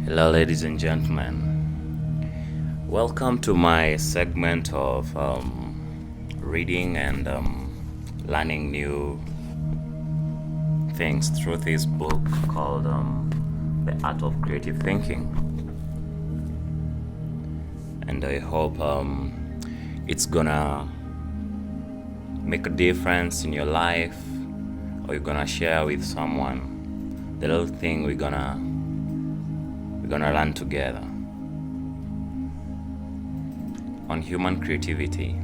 Hello, ladies and gentlemen. Welcome to my segment of reading and learning new things through this book called The Art of Creative Thinking. And I hope it's gonna make a difference in your life, or you're gonna share with someone the little thing we're gonna learn together on human creativity.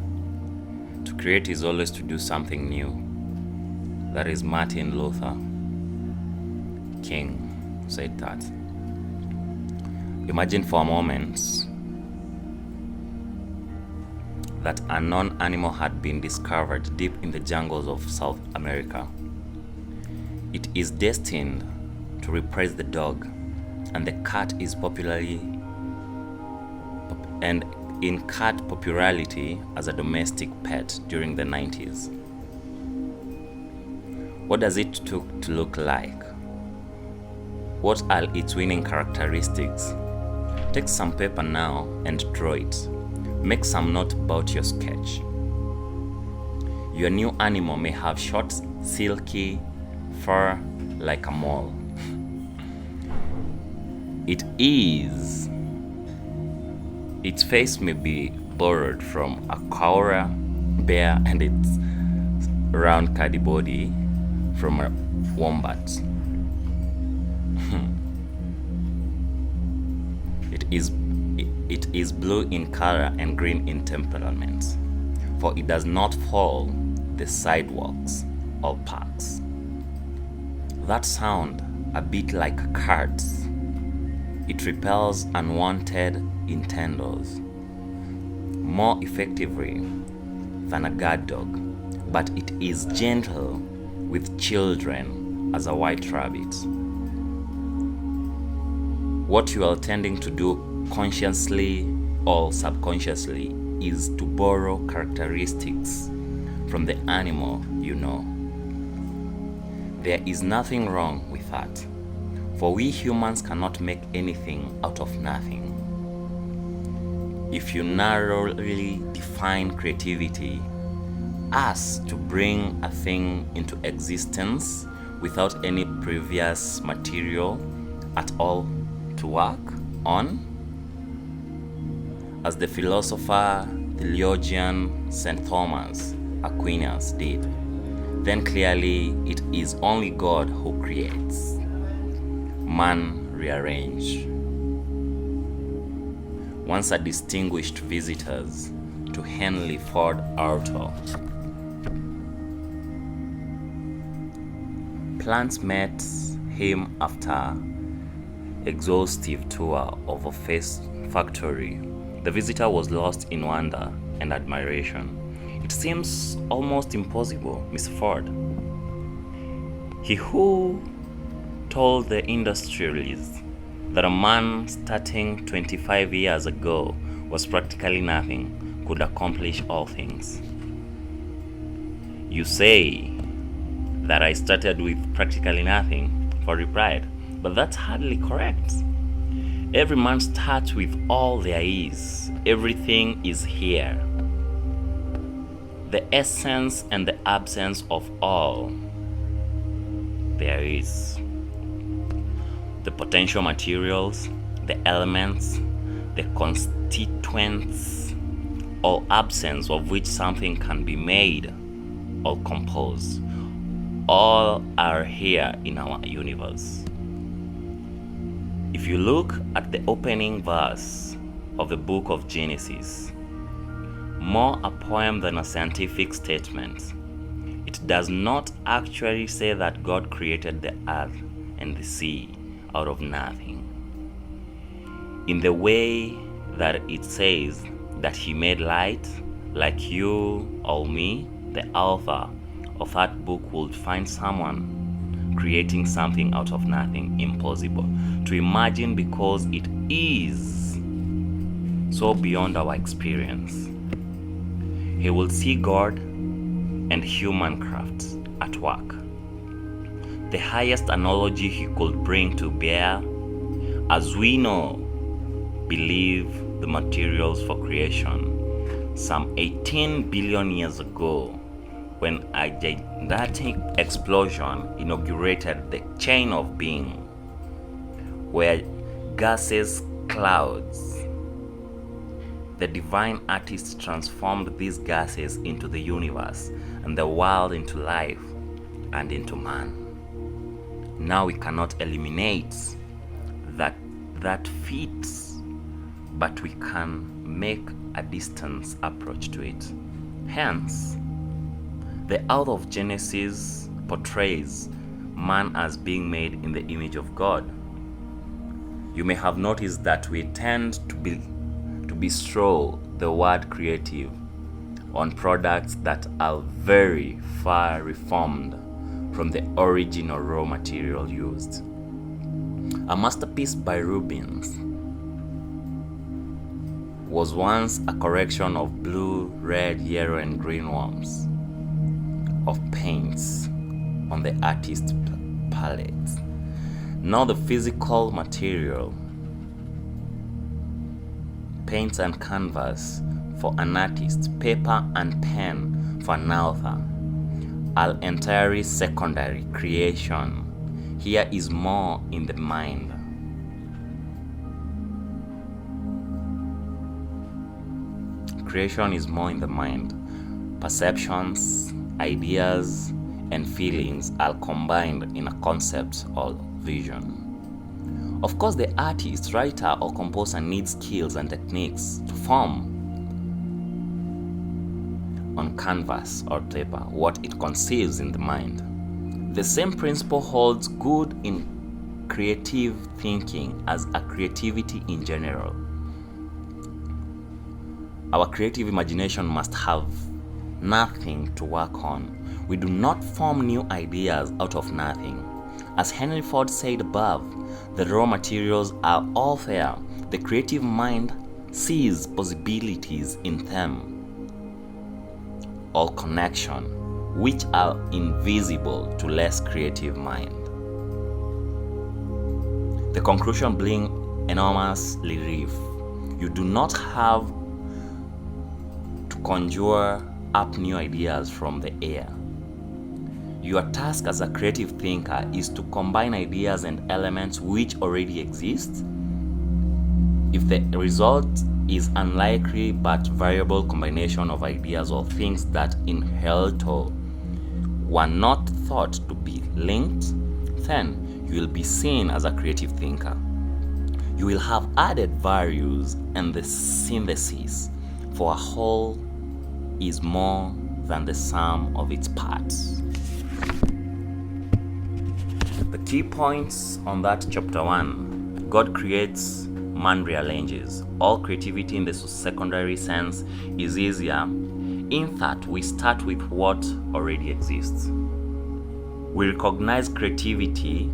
To create is always to do something new. That is Martin Luther King said that. Imagine for a moment that a non-animal had been discovered deep in the jungles of South America. It is destined to replace the dog, and the cat is in cat popularity as a domestic pet during the 90s. What does it took to look like? What are its winning characteristics? Take some paper now and draw it. Make some note about your sketch. Your new animal may have short, silky fur like a mole. Its face may be borrowed from a koala bear and its round curdy body from a wombat. It is blue in color and green in temperament, for it does not follow the sidewalks or parks. That sound a bit like cards. It repels unwanted intenders more effectively than a guard dog, but it is gentle with children as a white rabbit. What you are tending to do consciously or subconsciously is to borrow characteristics from the animal you know. There is nothing wrong with that, for we humans cannot make anything out of nothing. If you narrowly define creativity as to bring a thing into existence without any previous material at all to work on, as the philosopher theologian St. Thomas Aquinas did, then clearly it is only God who creates. Man rearrange. Once a distinguished visitors to Henley Ford Auto. Plants met him after exhaustive tour of a factory. The visitor was lost in wonder and admiration. It seems almost impossible, Miss Ford. He who told the industrialists that a man starting 25 years ago was practically nothing could accomplish all things. You say that I started with practically nothing, Ford replied, but that's hardly correct. Every man starts with all there is. Everything is here. The essence and the absence of all there is. The potential materials, the elements, the constituents, or absence of which something can be made or composed, all are here in our universe. If you look at the opening verse of the book of Genesis, more a poem than a scientific statement, it does not actually say that God created the earth and the sea out of nothing, in the way that it says that he made light, like you or me. The author of that book would find someone creating something out of nothing impossible to imagine, because it is so beyond our experience. He will see God and human crafts at work. The highest analogy he could bring to bear As we know, believe the materials for creation, some 18 billion years ago, when a gigantic explosion inaugurated the chain of being, where gases, clouds, the divine artist transformed these gases into the universe and the world into life and into man. Now we cannot eliminate that feat, but we can make a distance approach to it. Hence, the author of Genesis portrays man as being made in the image of God. You may have noticed that we tend to bestow the word creative on products that are very far reformed from the original raw material used. A masterpiece by Rubens was once a collection of blue, red, yellow, and green worms of paints on the artist's palette. Now the physical material, paints and canvas for an artist, paper and pen for an author, are entirely secondary creation. Here is more in the mind. Creation is more in the mind. Perceptions, ideas, and feelings are combined in a concept or vision. Of course, the artist, writer, or composer needs skills and techniques to form on canvas or paper what it conceives in the mind. The same principle holds good in creative thinking as a creativity in general. Our creative imagination must have nothing to work on. We do not form new ideas out of nothing. As Henry Ford said above, the raw materials are all there. The creative mind sees possibilities in them, all connection, which are invisible to less creative mind. The conclusion brings enormous relief. You do not have to conjure up new ideas from the air. Your task as a creative thinker is to combine ideas and elements which already exist. If the result is unlikely but variable combination of ideas or things that in hitherto were not thought to be linked, then you will be seen as a creative thinker. You will have added values and the synthesis, for a whole is more than the sum of its parts. The key points on that chapter 1: God creates, man rearranges. All creativity in the secondary sense is easier in that we start with what already exists. We recognize creativity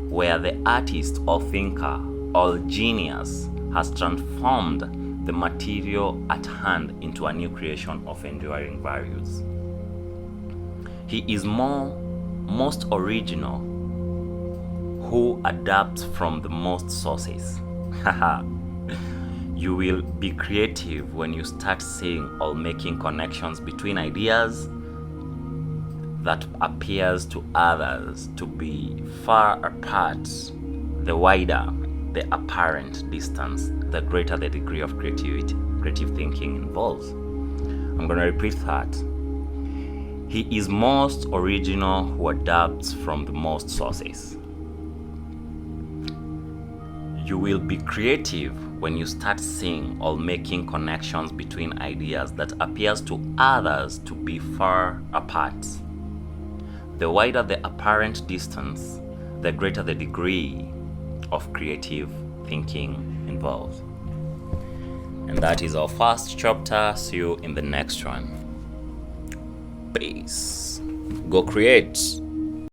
where the artist or thinker or genius has transformed the material at hand into a new creation of enduring values. He is most original who adapts from the most sources. You will be creative when you start seeing or making connections between ideas that appears to others to be far apart. The wider the apparent distance, the greater the degree of creative thinking involves. I'm going to repeat that. He is most original who adapts from the most sources. You will be creative when you start seeing or making connections between ideas that appears to others to be far apart. The wider the apparent distance, the greater the degree of creative thinking involved. And that is our first chapter. See you in the next one. Peace. Go create.